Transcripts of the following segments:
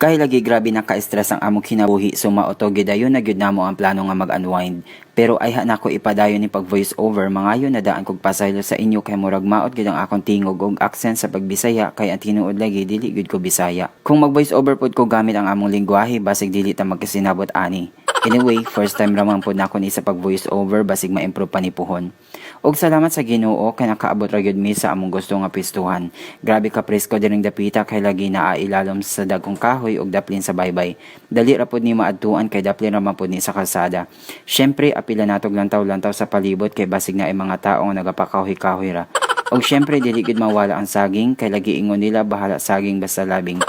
Kahit lagi grabe na ka-stress ang among kinabuhi, sumaoto gidayon na gyud namo ang plano nga mag-unwind. Pero ay nako ipadayon ni pag voice over, mangayon na daan kog pasaylo sa inyo kay murag maot gyud ang akong tingog og accent sa pagbisaya kay ang tinuod lagi dili gyud ko Bisaya. Kung mag voice over pod ko gamit ang among lengguwahe basig dili ta magkasinabot ani. Anyway, first time raman po na ako ni sa pag-voice over basig ma-improve pa ni puhon. Og salamat sa Ginoo kay nakaabot ra gyud mi sa among gusto nga pistuhan. Grabe ka presko diring dapita kay lagi naa ilalom sa dagkong kahoy og daplin sa baybay. Dali ra pod ni maadtuan kay daplin ra man pod ni sa kalsada. Syempre apila natog lantaw-lantaw sa palibot kay basig na ay mga tawo nga nagapakahoy-kahoy ra. Og syempre dili gyud mawala ang saging kay lagi ingon nila bahala saging basta labing.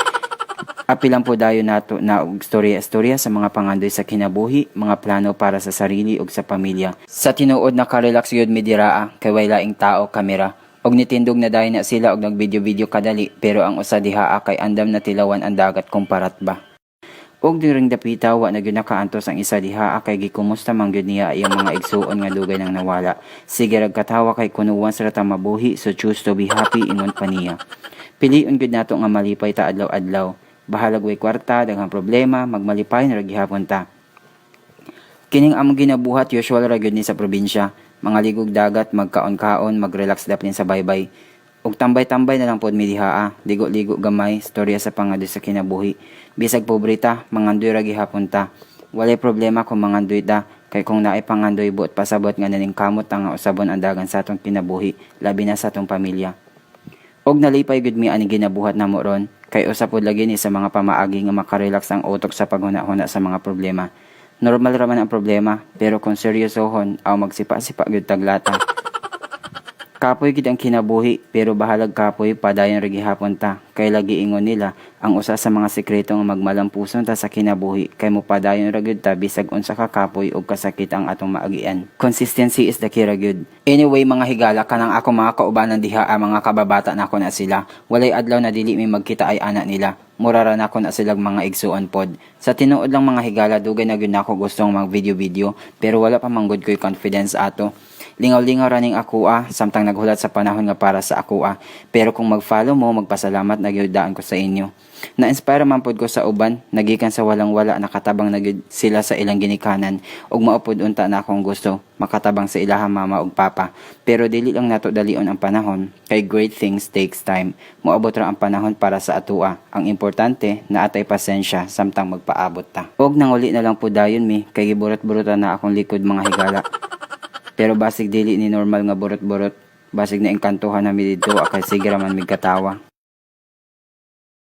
Apilang po dayo nato na og storya-storya sa mga pangandoy sa kinabuhi, mga plano para sa sarili ug sa pamilya. Sa tinuod naka-relax gyud mi diraa kay way laing tao kamera. Og nitindog na dayon na sila og nagvideo-video kadali pero ang usa dihaa kay andam na tilawan ang dagat kumparat ba. Og during dapita wa na gyud nakaantos ang isa dihaa kay gikumusta man gyud niya iyang mga igsuon nga dugay nang nawala. Sige rag katawa kay kunuwan sa ta mabuhi so choose to be happy ingon pa niya. Piliun gyud nato nga malipay ta adlaw-adlaw. Bahalag way kwarta, daghang problema, magmalipay na gihapon ta. Kining among ginabuhat usual ra gyud ni sa probinsya, mga ligog dagat, magkaon-kaon, mag-relax daplin sa baybay. Ug tambay-tambay na lang pod mi dihaa, ligo-ligo gamay, storya sa pangadoy sa kinabuhi. Bisag pobreta, mangandoy ra gihapon ta. Walay problema kung mangandoy ta, kay kung naay pangandoy buot pasabot nga naning kamot nga usabon ang dagan sa atong kinabuhi, labi na sa atong pamilya. Og nalipay gud mi ani ginabuhat namo ron. Kay usa pod lagi ni sa mga pamaagi nga makarelax ang utok sa paghuna-huna sa mga problema. Normal raman ang problema, pero kung seryosohon aw magsipa-sipa gyud taglata. Kapoy gid ang kinabuhi, pero bahalag kapoy padayon ra gihapon ta. Kay lagi ingon nila, ang usa sa mga sekreto nga magmalampuson ta sa kinabuhi kay mopadayon ra gyud ta bisag unsa ka kapoy og kasakit ang atong maagian. Consistency is the key ra gyud. Anyway mga higala kanang ako mga kaubanan diha ang mga kababata nako na sila. Walay adlaw na dili mi magkita ay anak nila. Murara na ko na silang mga igsuon pod. Sa tinuod lang mga higala dugay na gyud nako gustong mag video pero wala pa manggod ko'y confidence ato. Lingaw-lingaw raning akua, samtang naghulat sa panahon nga para sa akua. Pero kung mag-follow mo, magpasalamat na gyudaan ko sa inyo. Na-inspire man pod ko sa uban, nagikan sa walang-wala nakatabang na gyud sila sa ilang ginikanan ug maupod unta na akong gusto makatabang sa ilahang mama ug papa. Pero dili lang nato dalion ang panahon, kay great things takes time. Moabot ra ang panahon para sa atua. Ang importante na atay pasensya samtang magpaabot ta. Og nanguli na lang po dayon mi, kay giburot-burotan na akong likod mga higala. Pero basig dili ni normal nga burot-burot, basig na engkantuhan na mi dito akay sige ra man mig katawa.